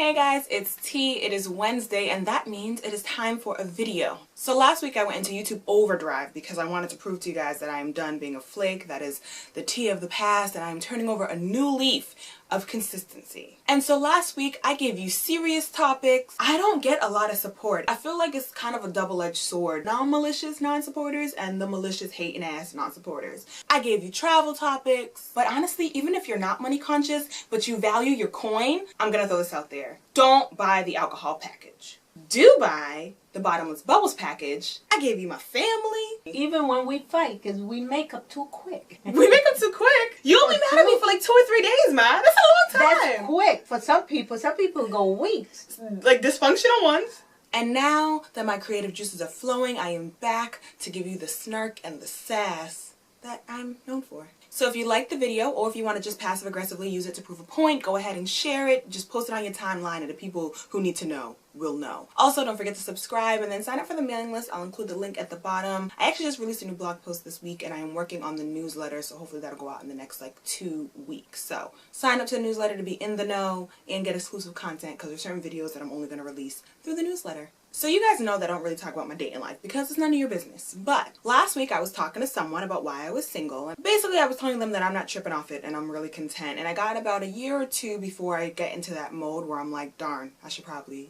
Hey guys, it's T. It is Wednesday and that means it is time for a video. So last week I went into YouTube overdrive because I wanted to prove to you guys that I am done being a flake, that is the T of the past, and I am turning over a new leaf of consistency. And so last week I gave you serious topics. I don't get a lot of support. I feel like it's kind of a double-edged sword. Non-malicious non-supporters and the malicious hating ass non-supporters. I gave you travel topics, but honestly, even if you're not money conscious, but you value your coin, I'm gonna throw this out there. Don't buy the alcohol package. Do buy the bottomless bubbles package. I gave you my family. Even when we fight, because we make up too quick. We make up too quick? You only mad at me for like 2 or 3 days, man. That's a long time. That's quick for some people. Some people go weeks. Like dysfunctional ones. And now that my creative juices are flowing, I am back to give you the snark and the sass that I'm known for. So if you like the video, or if you want to just passive aggressively use it to prove a point, go ahead and share it. Just post it on your timeline and the people who need to know will know. Also, don't forget to subscribe and then sign up for the mailing list. I'll include the link at the bottom. I actually just released a new blog post this week and I am working on the newsletter, so hopefully that'll go out in the next like 2 weeks. So sign up to the newsletter to be in the know and get exclusive content, because there's certain videos that I'm only going to release through the newsletter. So you guys know that I don't really talk about my dating life because it's none of your business. But last week I was talking to someone about why I was single. And basically I was telling them that I'm not tripping off it and I'm really content. And I got about a year or two before I get into that mode where I'm like, darn, I should probably,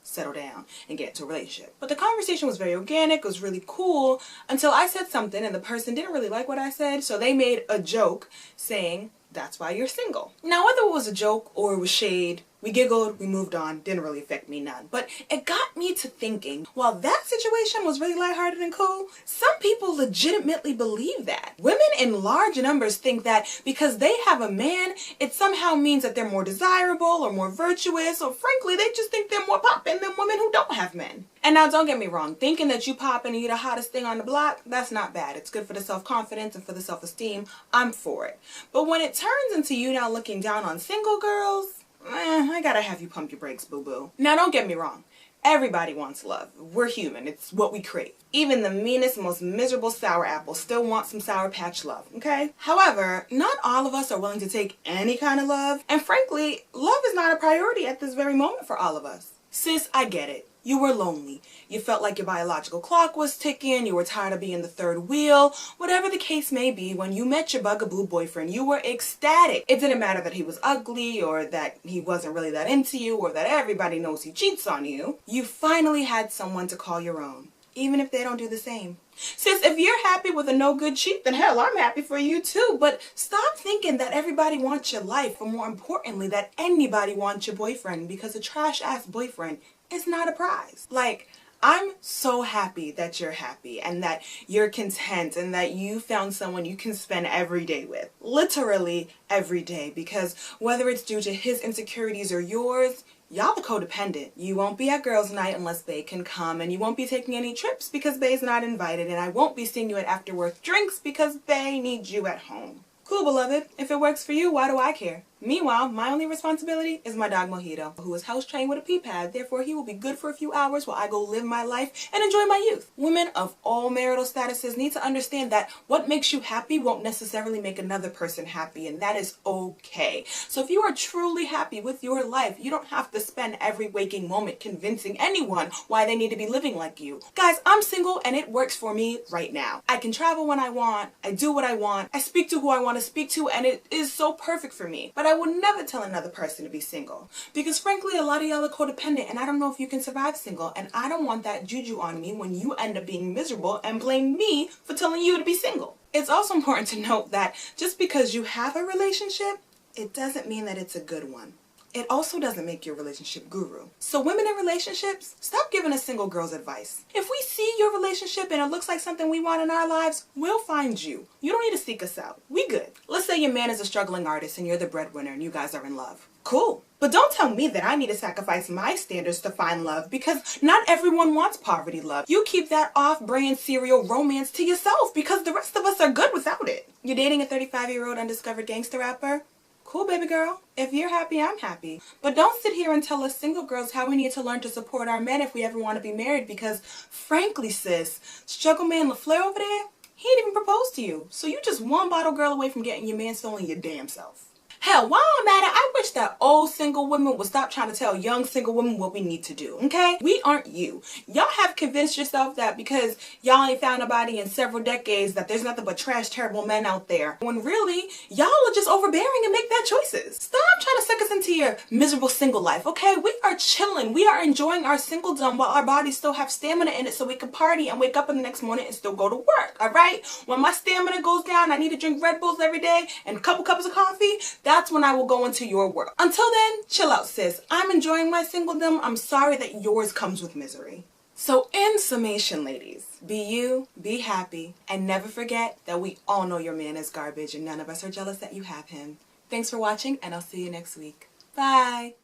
settle down and get into a relationship. But the conversation was very organic, it was really cool, until I said something and the person didn't really like what I said, so they made a joke saying, that's why you're single. Now, whether it was a joke or it was shade, we giggled, we moved on, didn't really affect me none. But it got me to thinking, while that situation was really lighthearted and cool, some people legitimately believe that. Women in large numbers think that because they have a man, it somehow means that they're more desirable or more virtuous, or frankly, they just think they're more poppin' than women who don't have men. And now, don't get me wrong, thinking that you poppin' and you're the hottest thing on the block, that's not bad. It's good for the self-confidence and for the self-esteem. I'm for it. But when it turns into you now looking down on single girls, I gotta have you pump your brakes, boo-boo. Now, don't get me wrong. Everybody wants love. We're human. It's what we crave. Even the meanest, most miserable sour apple still wants some Sour Patch love, okay? However, not all of us are willing to take any kind of love. And frankly, love is not a priority at this very moment for all of us. Sis, I get it. You were lonely. You felt like your biological clock was ticking. You were tired of being the third wheel. Whatever the case may be, when you met your bugaboo boyfriend, you were ecstatic. It didn't matter that he was ugly or that he wasn't really that into you or that everybody knows he cheats on you. You finally had someone to call your own, even if they don't do the same. Sis, if you're happy with a no good cheat, then hell, I'm happy for you too. But stop thinking that everybody wants your life, or more importantly, that anybody wants your boyfriend, because a trash-ass boyfriend is not a prize. Like, I'm so happy that you're happy and that you're content and that you found someone you can spend every day with. Literally every day, because whether it's due to his insecurities or yours, y'all are codependent. You won't be at girls' night unless they can come, and you won't be taking any trips because Bay's not invited, and I won't be seeing you at after-work drinks because Bay needs you at home. Cool, beloved. If it works for you, why do I care? Meanwhile, my only responsibility is my dog Mojito, who is house trained with a pee pad. Therefore, he will be good for a few hours while I go live my life and enjoy my youth. Women of all marital statuses need to understand that what makes you happy won't necessarily make another person happy, and that is okay. So if you are truly happy with your life, you don't have to spend every waking moment convincing anyone why they need to be living like you. Guys, I'm single and it works for me right now. I can travel when I want, I do what I want, I speak to who I want to speak to, and it is so perfect for me. But I would never tell another person to be single, because frankly a lot of y'all are codependent and I don't know if you can survive single, and I don't want that juju on me when you end up being miserable and blame me for telling you to be single. It's also important to note that just because you have a relationship, it doesn't mean that it's a good one. It also doesn't make your relationship guru. So women in relationships, stop giving us single girls advice. If we see your relationship and it looks like something we want in our lives, we'll find you. You don't need to seek us out. We good. Let's say your man is a struggling artist and you're the breadwinner and you guys are in love. Cool. But don't tell me that I need to sacrifice my standards to find love, because not everyone wants poverty love. You keep that off-brand serial romance to yourself, because the rest of us are good without it. You're dating a 35-year-old undiscovered gangster rapper? Cool, baby girl. If you're happy, I'm happy. But don't sit here and tell us single girls how we need to learn to support our men if we ever want to be married, because frankly, sis, struggle man LaFleur over there, he didn't even propose to you. So you just one bottle girl away from getting your man stolen your damn self. Hell, while I'm at it, I wish that old single women would stop trying to tell young single women what we need to do, okay? We aren't you. Y'all have convinced yourself that because y'all ain't found nobody in several decades that there's nothing but trash, terrible men out there. When really, y'all are just overbearing and make bad choices. Stop trying to suck us into your miserable single life, okay? We are chilling. We are enjoying our singledom while our bodies still have stamina in it so we can party and wake up in the next morning and still go to work, all right? When my stamina goes down, I need to drink Red Bulls every day and a couple cups of coffee, that's when I will go into your world. Until then, chill out, sis. I'm enjoying my singledom. I'm sorry that yours comes with misery. So in summation, ladies, be you, be happy, and never forget that we all know your man is garbage and none of us are jealous that you have him. Thanks for watching, and I'll see you next week. Bye!